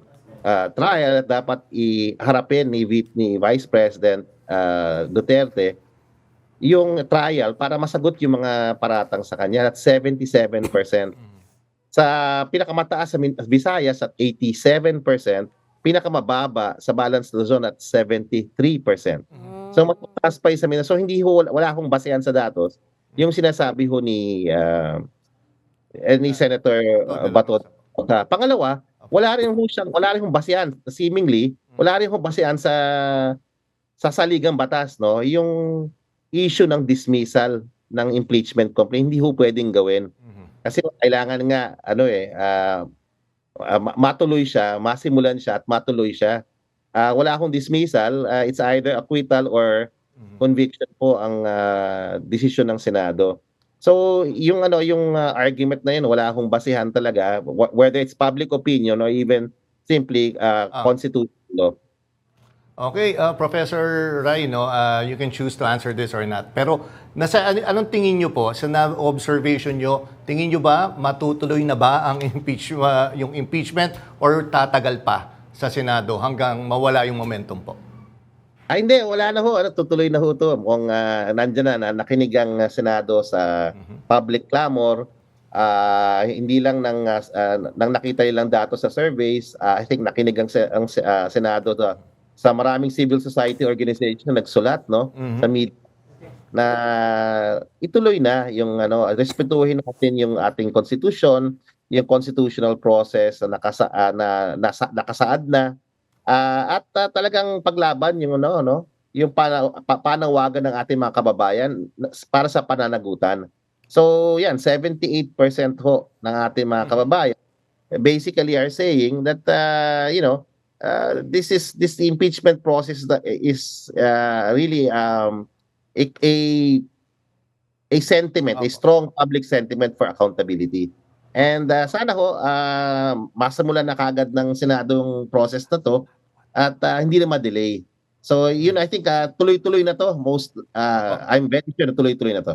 trial, dapat iharapin ni Vice President Duterte yung trial para masagot yung mga paratang sa kanya at 77%. Sa pinakamataas sa Visayas at 87%, pinakamababa sa Balanced Luzon at 73%. So mataas pa yung sa Mindanao. So hindi wala akong basehan sa datos yung sinasabi ho ni Senator Bato. Pangalawa, wala rin hong basehan seemingly, wala rin hong basehan sa saligang batas, no, yung issue ng dismissal ng impeachment complaint hindi ho pwedeng gawin. Kasi kailangan nga matuloy siya, masimulan siya at matuloy siya. Wala akong dismissal, it's either acquittal or conviction po ang desisyon ng Senado. So yung argument na yun wala akong basehan talaga whether it's public opinion or even simply constitutional law. Okay, Professor Ray, you can choose to answer this or not. Pero anong tingin nyo po sa observation nyo? Tingin nyo ba matutuloy na ba ang yung impeachment or tatagal pa sa Senado hanggang mawala yung momentum po? Hindi, wala na ho. Tutuloy na ho ito. Kung nandiyan na nakinig ang Senado sa public clamor, hindi lang nang nakita nilang datos sa surveys, I think nakinig ang Senado sa maraming civil society organization nagsulat sa media na ituloy na yung respetuhin natin yung ating constitution, yung constitutional process na nakasaad na at talagang paglaban yung yung panawagan ng ating mga kababayan para sa pananagutan. So yan 78% ho ng ating mga kababayan basically are saying that this impeachment process that is really a sentiment, a strong public sentiment for accountability. And sana ho masimulan na kagad ng Senado yung process na to at hindi na ma-delay. So yun, I think tuloy-tuloy na to. I'm very sure na tuloy-tuloy na to.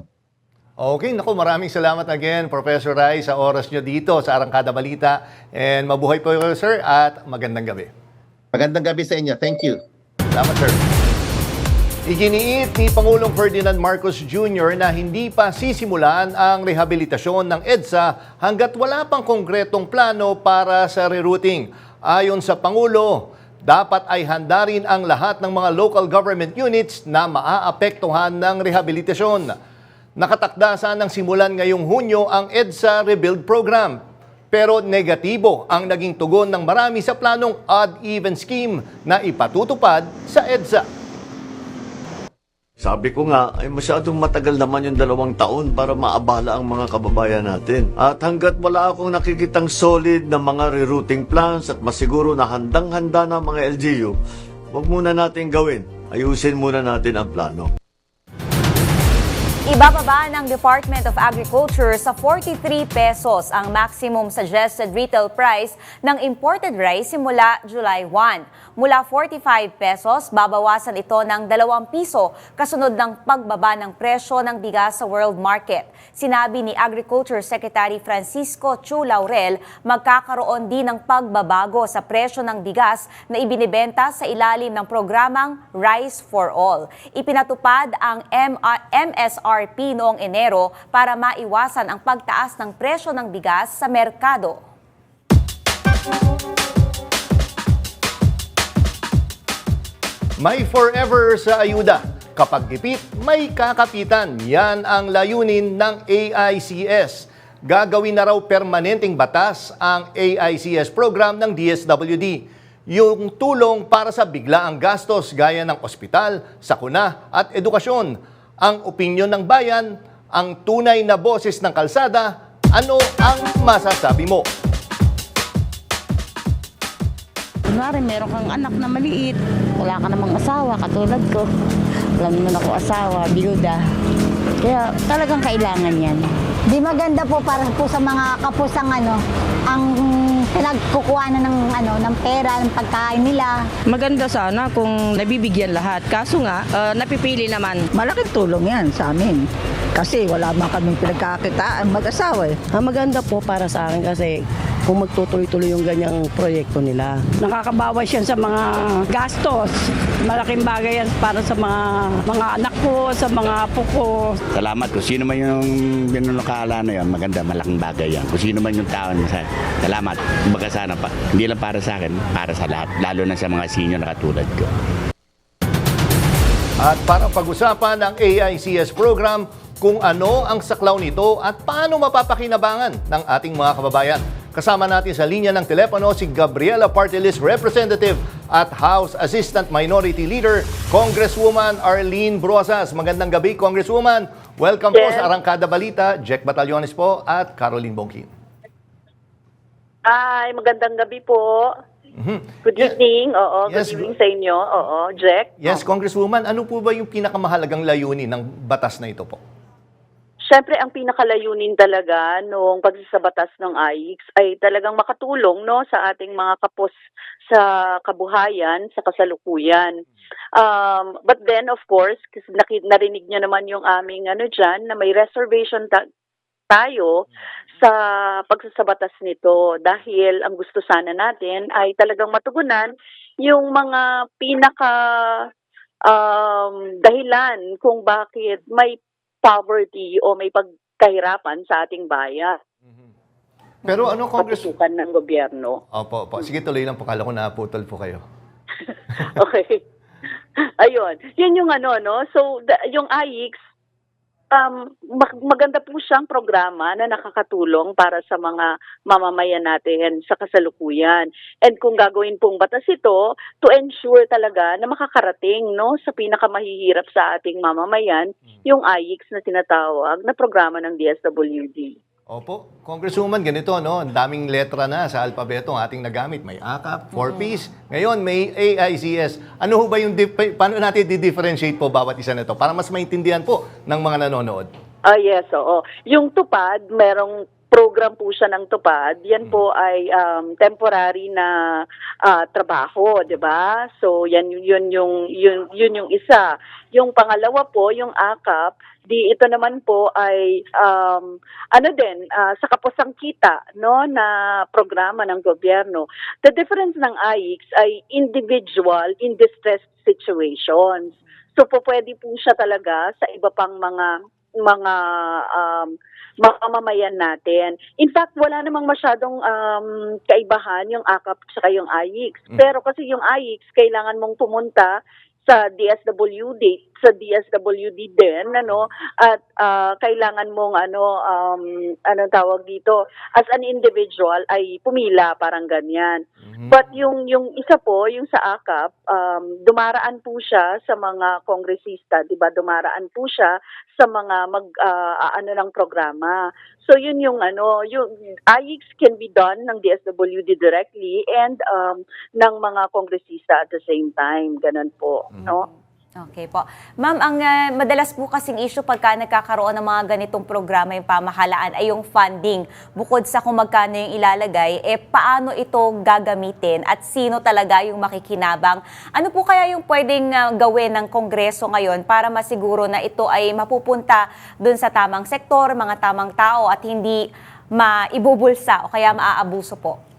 Okay, naku, maraming salamat again, Professor Ray, sa oras nyo dito sa Arangkada Balita. And mabuhay po kayo, sir, at magandang gabi. Magandang gabi sa inyo. Thank you. Salamat, sir. Iginiit ni Pangulong Ferdinand Marcos Jr. na hindi pa sisimulan ang rehabilitasyon ng EDSA hanggat wala pang konkretong plano para sa rerouting. Ayon sa Pangulo, dapat ay handa rin ang lahat ng mga local government units na maaapektuhan ng rehabilitasyon. Nakatakda sanang simulan ngayong Hunyo ang EDSA Rebuild Program. Pero negatibo ang naging tugon ng marami sa planong odd-even scheme na ipatutupad sa EDSA. Sabi ko nga, ay masyadong matagal naman yung 2 taon para maabala ang mga kababayan natin. At hanggat wala akong nakikitang solid na mga rerouting plans at masiguro na handang-handa na mga LGU, wag muna natin gawin. Ayusin muna natin ang plano. Ibababa ng Department of Agriculture sa 43 pesos ang maximum suggested retail price ng imported rice simula July 1. Mula 45 pesos, babawasan ito ng 2 piso kasunod ng pagbaba ng presyo ng bigas sa world market. Sinabi ni Agriculture Secretary Francisco Chu Laurel, magkakaroon din ng pagbabago sa presyo ng bigas na ibinibenta sa ilalim ng programang Rice for All. Ipinatupad ang MSRP noong Enero para maiwasan ang pagtaas ng presyo ng bigas sa merkado. May forever sa ayuda. Kapag gipit, may kakapitan. Yan ang layunin ng AICS. Gagawin na raw permanenteng batas ang AICS program ng DSWD. Yung tulong para sa biglaang gastos gaya ng ospital, sakuna at edukasyon. Ang opinyon ng bayan, ang tunay na boses ng kalsada, ano ang masasabi mo? Kunwari, meron kang anak na maliit, wala ka namang asawa, katulad ko. Wala naman ako asawa, biluda. Kaya talagang kailangan yan. Di maganda po para po sa mga kapusang ang pinagkukuha ng pera, ng pagkain nila. Maganda sana kung nabibigyan lahat. Kaso nga, napipili naman. Malaking tulong yan sa amin. Kasi wala man kaming pinagkakitaan mag-asawa. Maganda po para sa akin kasi kung magtutuloy-tuloy yung ganyang proyekto nila. Nakabawas yan sa mga gastos. Malaking bagay yan para sa mga anak ko, sa mga apo ko. Salamat kung sino man yung binunukala na yun. Maganda, malaking bagay yan. Kung sino man yung tao niya. Salamat. Kumbaga sana pa. Hindi lang para sa akin, para sa lahat. Lalo na sa mga senior na katulad ko. At para pag-usapan ang AICS program, kung ano ang saklaw nito at paano mapapakinabangan ng ating mga kababayan. Kasama natin sa linya ng telepono si Gabriela Partelis Representative at House Assistant Minority Leader, Congresswoman Arlene Brosas. Magandang gabi, Congresswoman. Welcome po sa Arangkada Balita. Jack Batallones po at Caroline Bongkin. Ay, magandang gabi po. Good evening. Oo, Yes. good evening sa inyo. Oo, Jack. Yes, Congresswoman, ano po ba yung pinakamahalagang layunin ng batas na ito po? Siyempre, ang pinakalayunin talaga nung pagsasabatas ng AIX ay talagang makatulong sa ating mga kapos sa kabuhayan, sa kasalukuyan. But then, of course, kasi narinig nyo naman yung aming dyan, na may reservation tayo sa pagsasabatas nito dahil ang gusto sana natin ay talagang matugunan yung mga pinaka dahilan kung bakit may poverty o may pagkahirapan sa ating bayan. Pero ano, Patutukan ng gobyerno. Opo. Sige, tuloy lang po. Kala ko naputol po kayo. Okay. Ayun. Yun yung So, yung AIX, maganda po siyang programa na nakakatulong para sa mga mamamayan natin sa kasalukuyan. And kung gagawin pong batas ito, to ensure talaga na makakarating sa pinakamahihirap sa ating mamamayan, yung AIX na tinatawag na programa ng DSWD. Opo. Congresswoman, ganito, ang daming letra na sa alpabeto ang ating nagamit. May AKAP, 4Ps. Ngayon, may AICS. Ano ho ba yung, paano natin di-differentiate po bawat isa na ito para mas maintindihan po ng mga nanonood? Yes, oo. Yung tupad, merong program po siya ng tupad. Yan po ay temporary na trabaho, 'di ba? So yan yun yung isa. Yung pangalawa po, yung AKAP, ito naman po ay sa kapusang kita na programa ng gobyerno. The difference ng AIX ay individual in distressed situations. So pwede po siya talaga sa iba pang mga mamamayan natin. In fact, wala namang masyadong kaibahan yung AKAP at yung AIX. Pero kasi yung AIX, kailangan mong pumunta sa DSWD din, at kailangan mong anong tawag dito, as an individual ay pumila, parang ganyan. But yung isa po, yung sa AKAP, dumaraan po siya sa mga kongresista, 'di ba? Dumaraan po siya sa mga ng programa. So yun yung AIX can be done ng DSWD directly and ng mga kongresista at the same time, ganun po, no? Okay po. Ma'am, ang madalas po kasing issue pagka nagkakaroon ng mga ganitong programa yung pamahalaan ay yung funding. Bukod sa kung magkano yung ilalagay, paano ito gagamitin at sino talaga yung makikinabang? Ano po kaya yung pwedeng gawin ng Kongreso ngayon para masiguro na ito ay mapupunta dun sa tamang sektor, mga tamang tao at hindi maibubulsa o kaya maaabuso po?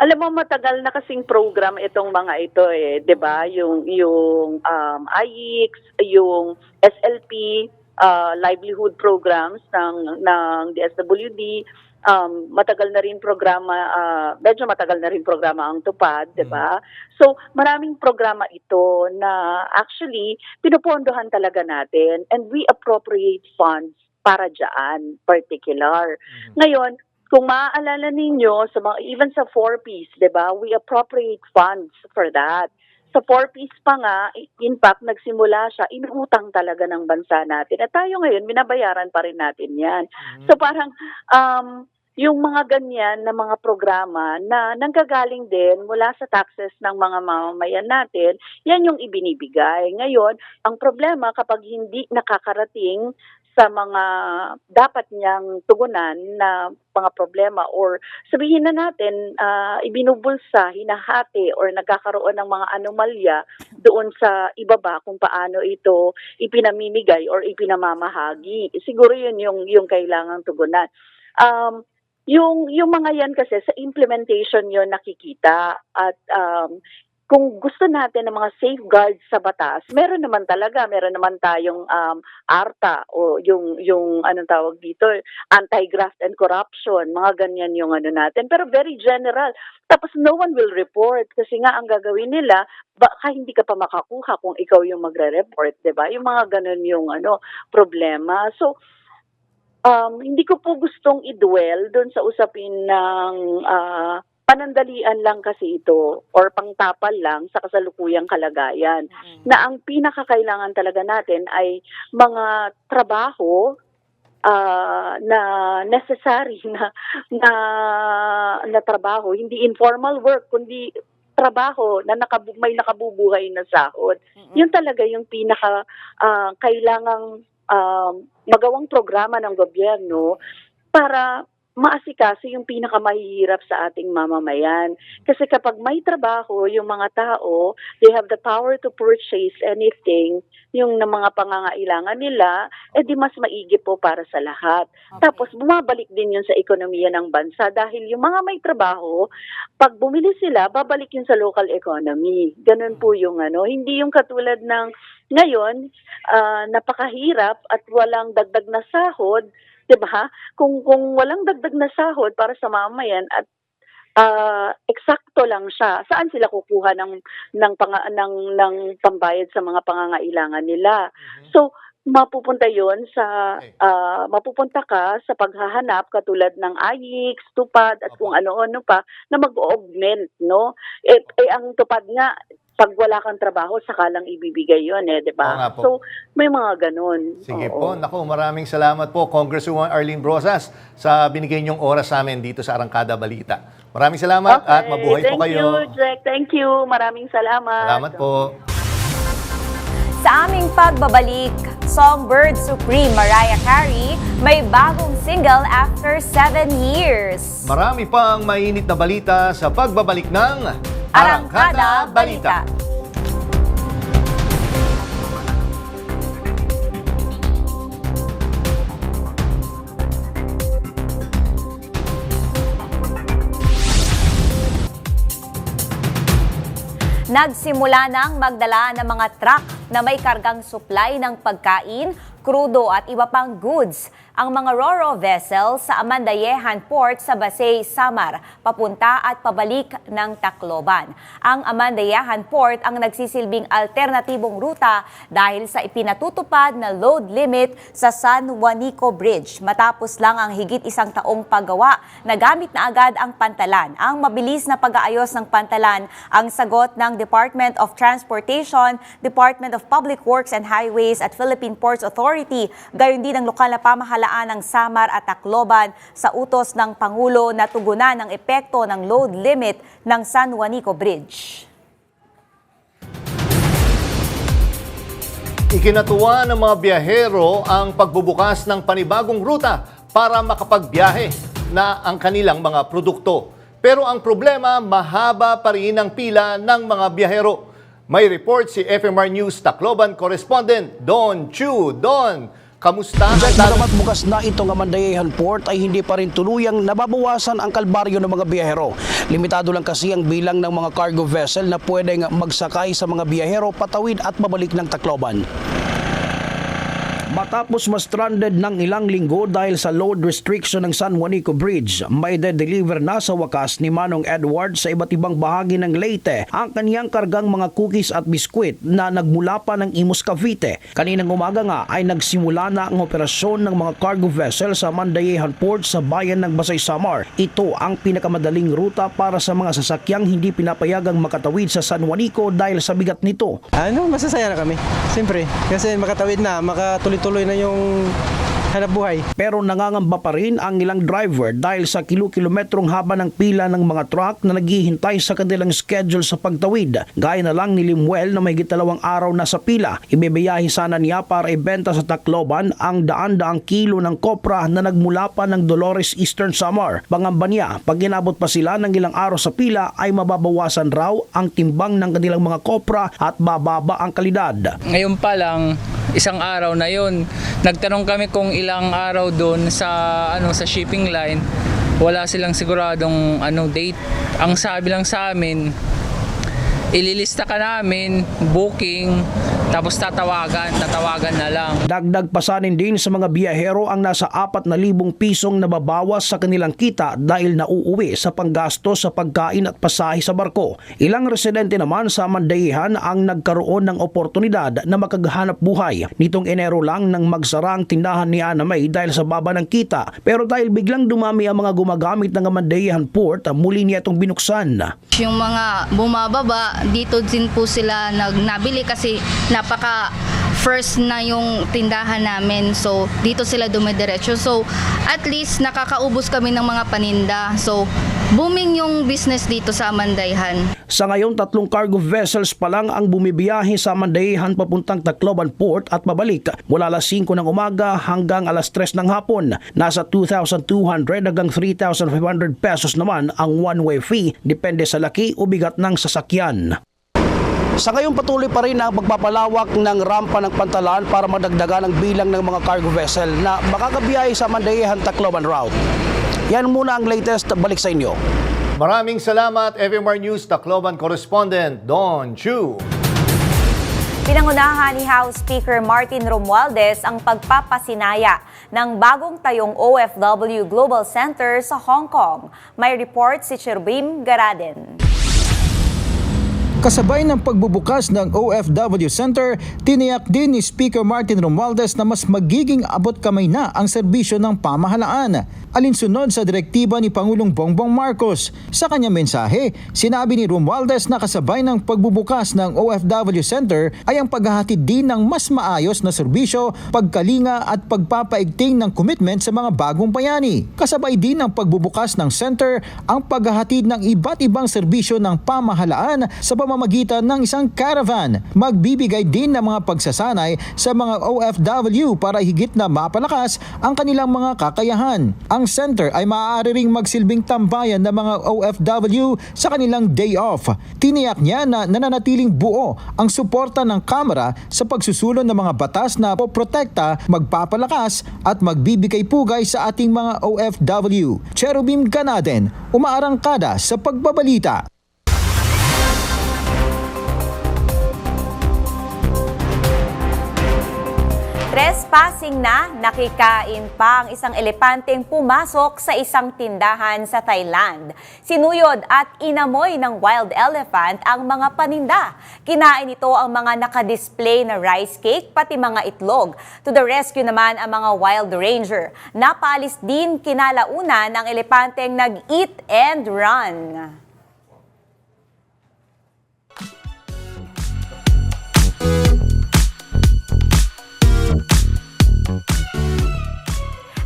Alam mo, matagal na kasing program itong mga ito 'di ba? Yung IEX, yung SLP, livelihood programs ng DSWD, matagal na rin programa, medyo matagal na rin programa ang Tupad, 'di ba? So, maraming programa ito na actually pinupondohan talaga natin and we appropriate funds para diyan particular. Ngayon, kung maaalala ninyo, even sa 4Ps, di ba, we appropriate funds for that. Sa 4Ps pa nga, in fact, nagsimula siya, inutang talaga ng bansa natin. At tayo ngayon, binabayaran pa rin natin yan. So parang, yung mga ganyan na mga programa na nanggagaling din mula sa taxes ng mga mamamayan natin, yan yung ibinibigay. Ngayon, ang problema kapag hindi nakakarating sa mga dapat niyang tugunan na mga problema or sabihin na natin ibinubulsa, hinahati or nagkakaroon ng mga anomalya doon sa ibaba kung paano ito ipinamimigay or ipinamamahagi. Siguro yun yung kailangang tugunan. Yung mga yan kasi sa implementation yon nakikita at kung gusto natin ng mga safeguards sa batas, meron naman tayong ARTA o yung anong tawag dito, anti-graft and corruption, mga ganyan yung ano natin, pero very general. Tapos no one will report kasi nga ang gagawin nila, baka hindi ka pa makakuha kung ikaw yung magre-report, 'di ba? Yung mga ganun yung problema. So hindi ko po gustong i-dwell doon sa usapin ng panandalian lang kasi ito or pangtapal lang sa kasalukuyang kalagayan. Na ang pinakakailangan talaga natin ay mga trabaho na necessary na trabaho, hindi informal work kundi trabaho na may nakabubuhay na sahod. Yun talaga yung pinaka kailangang magawang programa ng gobyerno para maasikaso yung pinakamahihirap sa ating mamamayan. Kasi kapag may trabaho, yung mga tao, they have the power to purchase anything, yung na mga pangangailangan nila, di mas maigi po para sa lahat. Okay. Tapos bumabalik din yun sa ekonomiya ng bansa dahil yung mga may trabaho, pag bumili sila, babalik yun sa local economy. Ganun po yung hindi yung katulad ng ngayon, napakahirap at walang dagdag na sahod, 'di ba? Kung walang dagdag na sahod para sa mamamayan at eksakto lang siya, saan sila kukuha ng pambayad sa mga pangangailangan nila? So mapupunta 'yon sa mapupunta ka sa paghahanap katulad ng IEX, Tupad at kung ano-ano pa na mag-augment, no? Ang Tupad nga pag wala kang trabaho, saka lang ibibigay yun di ba? So, may mga ganun. Sige po. Naku, maraming salamat po, Congresswoman Arlene Brosas, sa binigay niyong oras sa amin dito sa Arangkada Balita. Maraming salamat at mabuhay po kayo. Thank you, Jack. Thank you. Maraming salamat. Salamat po. Sa aming pagbabalik, Songbird Supreme Mariah Carey may bagong single after 7 years. Marami pang mainit na balita sa pagbabalik ng Arangkada Balita. Nagsimula nang magdala ng mga truck na may kargang supply ng pagkain, krudo at iba pang goods ang mga Ro-Ro vessels sa Amandayehan Port sa Basay, Samar, papunta at pabalik ng Tacloban. Ang Amandayehan Port ang nagsisilbing alternatibong ruta dahil sa ipinatutupad na load limit sa San Juanico Bridge. Matapos lang ang higit 1 taong paggawa, nagamit na agad ang pantalan. Ang mabilis na pag-aayos ng pantalan ang sagot ng Department of Transportation, Department of Public Works and Highways at Philippine Ports Authority, gayon din ang lokal na pamahalaan ng Samar at Tacloban sa utos ng Pangulo na tugunan ang epekto ng load limit ng San Juanico Bridge. Ikinatuwa ng mga biyahero ang pagbubukas ng panibagong ruta para makapagbiyahe na ang kanilang mga produkto. Pero ang problema, mahaba pa rin ang pila ng mga biyahero. May report si FMR News Tacloban correspondent Don Chu. Don, kamusta? Bagamat bukas na itong Mandayehan Port ay hindi pa rin tuluyang nababawasan ang kalbaryo ng mga biyahero. Limitado lang kasi ang bilang ng mga cargo vessel na pwedeng magsakay sa mga biyahero patawid at babalik ng Tacloban. Matapos ma-stranded ng ilang linggo dahil sa load restriction ng San Juanico Bridge, may de-deliver na sa wakas ni Manong Edward sa iba't ibang bahagi ng Leyte ang kaniyang kargang mga cookies at biskwit na nagmula pa ng Imus, Cavite. Kaninang umaga nga ay nagsimula na ang operasyon ng mga cargo vessel sa Mandayehan Port sa bayan ng Basay, Samar. Ito ang pinakamadaling ruta para sa mga sasakyang hindi pinapayagang makatawid sa San Juanico dahil sa bigat nito. Masasaya na kami. Siyempre, kasi makatawid na, makatuloy-tuloy na yung hanap buhay. Pero nangangamba pa rin ang ilang driver dahil sa kilometrong haba ng pila ng mga truck na naghihintay sa kanilang schedule sa pagtawid. Gaya na lang ni Limuel na may 2 araw na sa pila. Ibibiyahe sana niya para ibenta sa Tacloban ang daan-daang kilo ng kopra na nagmula pa ng Dolores, Eastern Samar. Pangamba niya, pag inabot pa sila ng ilang araw sa pila ay mababawasan raw ang timbang ng kanilang mga kopra at bababa ang kalidad. Ngayon pa lang, isang araw na yun. Nagtanong kami kung ilang araw doon sa shipping line. Wala silang siguradong date. Ang sabi lang sa amin, ililista ka namin, booking, tapos tatawagan na lang. Dagdag pasanin din sa mga biyahero ang nasa 4,000 pisong nababawas sa kanilang kita dahil nauuwi sa panggasto sa pagkain at pasahe sa barko. Ilang residente naman sa Mandayehan ang nagkaroon ng oportunidad na makaghanap buhay. Nitong Enero lang nang magsara ang tindahan ni Ana May dahil sa baba ng kita. Pero dahil biglang dumami ang mga gumagamit ng Mandayehan Port, muli niya itong binuksan. Yung mga bumababa, dito din po sila nabili kasi napaka first na yung tindahan namin. So, dito sila dumidiretso. So, at least nakakaubos kami ng mga paninda. So, booming yung business dito sa Mandayehan. Sa ngayon, 3 cargo vessels pa lang ang bumibiyahe sa Mandayehan papuntang Tacloban Port at pabalik mula alas 5 ng umaga hanggang alas 3 ng hapon. Nasa 2,200 hanggang 3,500 pesos naman ang one-way fee, depende sa laki o bigat ng sasakyan. Sa ngayon patuloy pa rin ang pagpapalawak ng rampa ng Pantalan para madagdagan ang bilang ng mga cargo vessel na makakabiyahe sa Mandayehan Tacloban route. Yan muna ang latest, balik sa inyo. Maraming salamat, FMR News Tacloban correspondent Don Chu. Pinangunahan ni House Speaker Martin Romualdez ang pagpapasinaya ng bagong tayong OFW Global Center sa Hong Kong. May report si Cherubim Garaden. Kasabay ng pagbubukas ng OFW Center, tiniyak din ni Speaker Martin Romualdez na mas magiging abot kamay na ang serbisyo ng pamahalaan, alinsunod sa direktiba ni Pangulong Bongbong Marcos. Sa kanyang mensahe, sinabi ni Romualdez na kasabay ng pagbubukas ng OFW Center ay ang paghahatid din ng mas maayos na serbisyo, pagkalinga at pagpapaigting ng commitment sa mga bagong bayani. Kasabay din ng pagbubukas ng center ang paghahatid ng iba't ibang serbisyo ng pamahalaan sa pamamagitan ng isang caravan. Magbibigay din ng mga pagsasanay sa mga OFW para higit na mapalakas ang kanilang mga kakayahan. Ang center ay maaari ring magsilbing tambayan ng mga OFW sa kanilang day off. Tiniyak niya na nananatiling buo ang suporta ng Kamara sa pagsusulong ng mga batas na poprotekta, magpapalakas at magbibigay pugay sa ating mga OFW. Cherubim Ganaden, umaarangkada sa pagbabalita. Trespassing na, nakikain pa ang isang elepanteng pumasok sa isang tindahan sa Thailand. Sinuyod at inamoy ng wild elephant ang mga paninda. Kinain ito ang mga nakadisplay na rice cake pati mga itlog. To the rescue naman ang mga wild ranger. Napaalis din kinalaunan ng elepanteng nag-eat and run.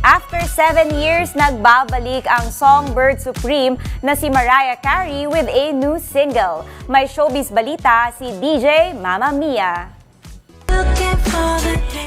After 7 years, nagbabalik ang Songbird Supreme na si Mariah Carey with a new single. May showbiz balita si DJ Mama Mia.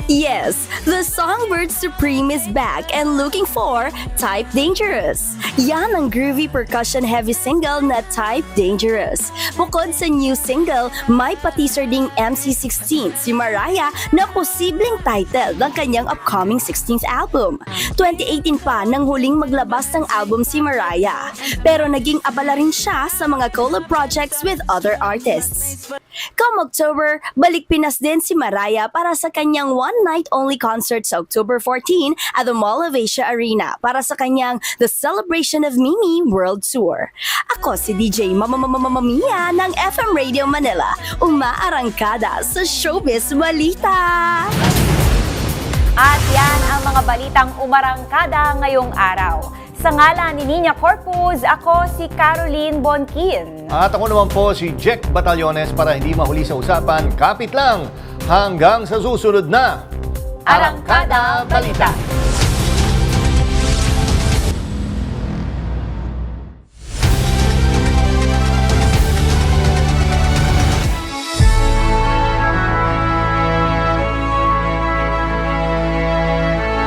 Yes, the Songbird Supreme is back and looking for Type Dangerous. Yan ang groovy percussion-heavy single na Type Dangerous. Bukod sa new single, may pa-teaser ding MC16 si Mariah na posibleng title ng kanyang upcoming 16th album. 2018 pa nang huling maglabas ng album si Mariah. Pero naging abala rin siya sa mga collab projects with other artists. Come October, balik Pinas din si Mariah para sa kanyang one-night-only concert sa October 14 at the Mall of Asia Arena para sa kanyang The Celebration of Mimi World Tour. Ako si DJ Mia ng FM Radio Manila, umaarangkada sa Showbiz Balita. At yan ang mga balitang umarangkada ngayong araw. Sa ngalan ni Nina Corpus, ako si Caroline Bonquin. At ako naman po si Jack Batallones para hindi mahuli sa usapan. Kapit lang hanggang sa susunod na Arangkada Balita.